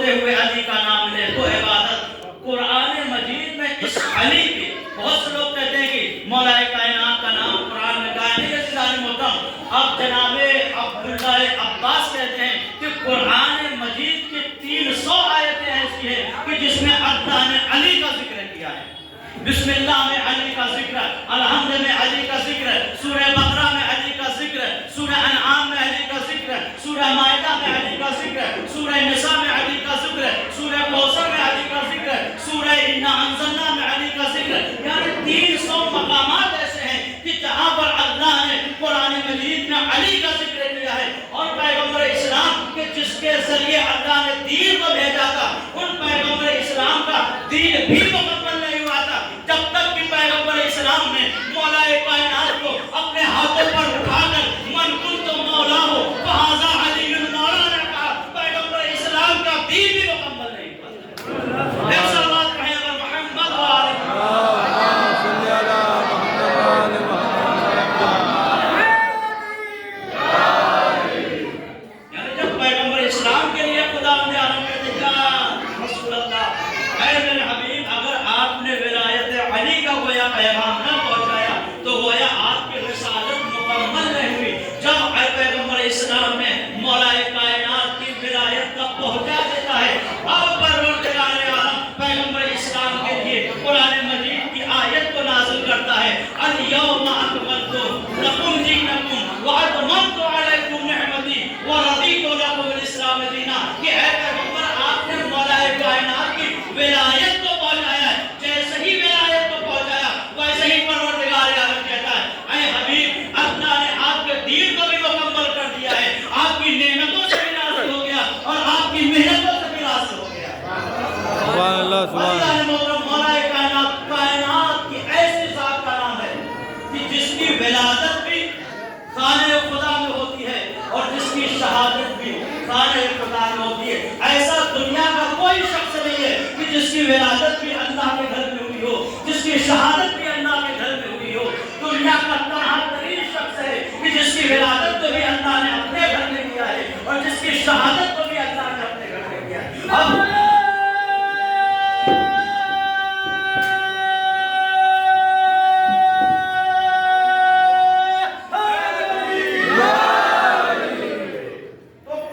روتے ہوئے علی کا نام لے تو عبادت۔ قرآن مجید میں اس علی کی بہت سے لوگ کہتے ہیں کہ مولا کائنات کا نام قرآن میں کہا نہیں ہے سیدھا محترم۔ اب جناب عبداللہ عباس کہتے ہیں کہ قرآن مجید کی 300 آیتیں ایسی ہیں کہ جس میں اللہ نے علی کا ذکر کیا ہے۔ بسم اللہ میں علی کا ذکر ہے، الحمد میں علی کا ذکر ہے، سورہ بقرہ میں علی کا ذکر ہے، سورہ انعام میں علی کا ذکر ہے، سورہ مائدہ میں علی کا ذکر ہے، سورہ نساء میں علی کا ذکر ہے، سورہ کوثر میں علی کا ذکر ہے، سورہ انا انزلنا میں علی کا ذکر ہے۔ یعنی 300 مقامات ایسے ہیں کہ جہاں پر اللہ نے قرآن مجید میں علی کا ذکر کیا ہے۔ اور پیغمبر اسلام کہ جس کے ذریعے اللہ نے دین کو بھیجا تھا، ان پیغمبر اسلام کا دین بھی مکمل نہیں ہوا تھا جب تک کہ پیغمبر اسلام نے مولا کائنات کو اپنے ہاتھوں پر اٹھا کر من کنت مولا ہو فہذا علی المولا نے کہا۔ پیغمبر اسلام کا دین بھی مکمل نہیں ہوا۔ ایک صلوات کہیں اگر محمد و آل یعنی جب پیغمبر اسلام کے لیے خدا نے عالم کہتے ہیں یا رسول اللہ، اے میرے حبیب، اگر آپ نے ولایت علی کا گویا پیغام نہ پہنچایا تو گویا آپ کی رسالت مکمل نہیں ہوئی۔ جب پیغمبر اسلام میں مولا کائنات کی ولایت کا پہنچا دیتا ہے، اب پروردگار عالم پیغمبر اسلام کے لیے قرآن مجید کی آیت کو نازل کرتا ہے، الیوم اکملت لکم دینکم واتممت علیکم نعمتی ورضیت لکم الاسلام دینا۔ کہ اے پیغمبر، آپ نے مولا کائنات کی ولایت کو پہنچایا ہے، جیسے ہی ولایت کو پہنچایا ویسے ہی پروردگار عالم کہتا ہے اے حبیب، اللہ نے آپ کے دین کو بھی مکمل کر دیا ہے، آپ کی نعمتوں سے بھی راضی ہو گیا اور آپ کی محنتوں سے بھی راضی ہو گیا۔ سبحان اللہ سبحان اللہ۔ مولا کائنات کی ایسی ذات کا نام ہے کہ جس کی ولادت بھی خانہ خدا میں ہوتی ہے اور جس کی شہادت بھی خانہ خدا میں ہوتی ہے۔ ایسا دنیا کا کوئی شخص نہیں ہے کہ جس کی ولادت بھی اللہ کے گھر میں ہوئی ہو، جس کی شہادت بھی اللہ کے گھر میں ہوئی ہو۔ دنیا کا تنہا ترین شخص ہے کہ جس کی ولادت کو بھی اللہ نے اپنے گھر میں کیا ہے اور جس کی شہادت کو بھی اللہ نے اپنے گھر میں کیا ہے۔ اب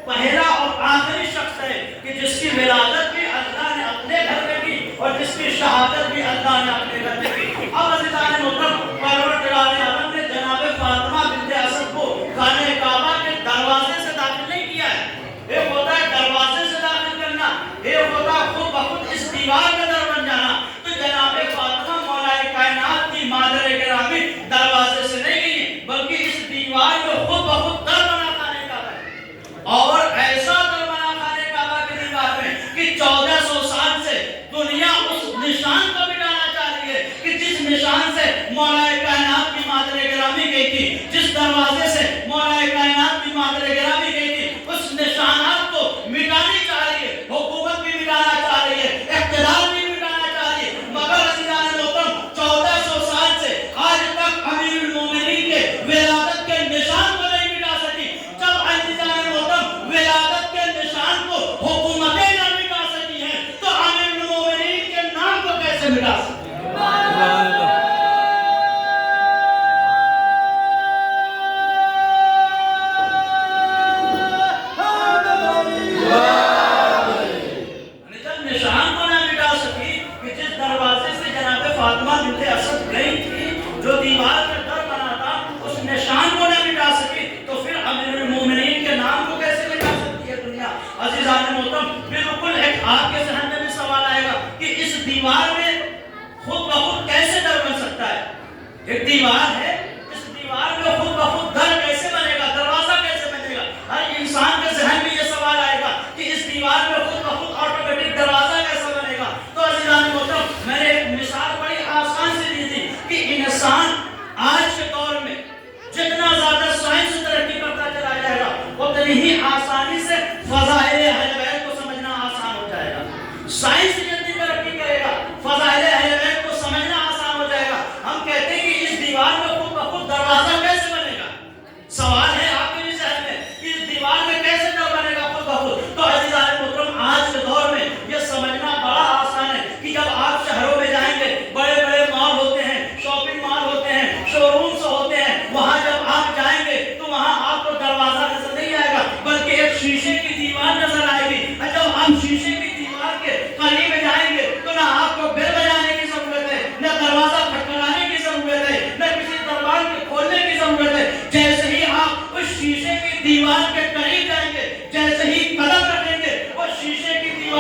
پہلا اور آخری شخص ہے کہ جس کی ولادت بھی اللہ نے اپنے گھر میں کی اور جس کی شہادت بھی اللہ نے اپنے گھر میں کی۔ اب عزیزان محترم، پروردگار عالم نے جناب فاطمہ بنت اسد کو خانہ کعبہ کے دروازے سے داخل نہیں کیا ہے۔ ایک ہوتا ہے دروازے سے داخل کرنا، ایک ہوتا ہے خود بخود اس دیوار کا در بن جانا۔ تو جناب فاطمہ مولا کائنات کی مادر گرامی دروازے سے نہیں گئی بلکہ اس دیوار کو خود بخود در بنا خانہ کعبہ ہے۔ اور ایسا در بنا خانہ کعبہ کی دیوار میں کہ 1400 سال سے دنیا اس نشان کو مٹانا چاہ رہی ہے کہ جس نشان سے مولا کائنات کی مادر گرامی گئی تھی، جس دروازے سے مولا کائنات کی مادر گرامی گئی تھی، اس نشانات کو مٹانی چاہ رہی ہے۔ حکومت بھی مٹانا چاہ رہی ہے، اقتدار بھی مٹانا چاہ رہی ہے، مگر عزیزان محترم 1400 سال سے آج تک امیر المومنین کے ولادت کے نشان کو نہیں مٹا سکی۔ جب عزیزان محترم ولادت کے نشان کو حکومتیں نہ مٹا سکی ہیں تو امیر المومنین کے نام کو کیسے مٹا سکتی ہیں؟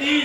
3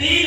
3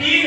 3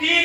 3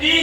3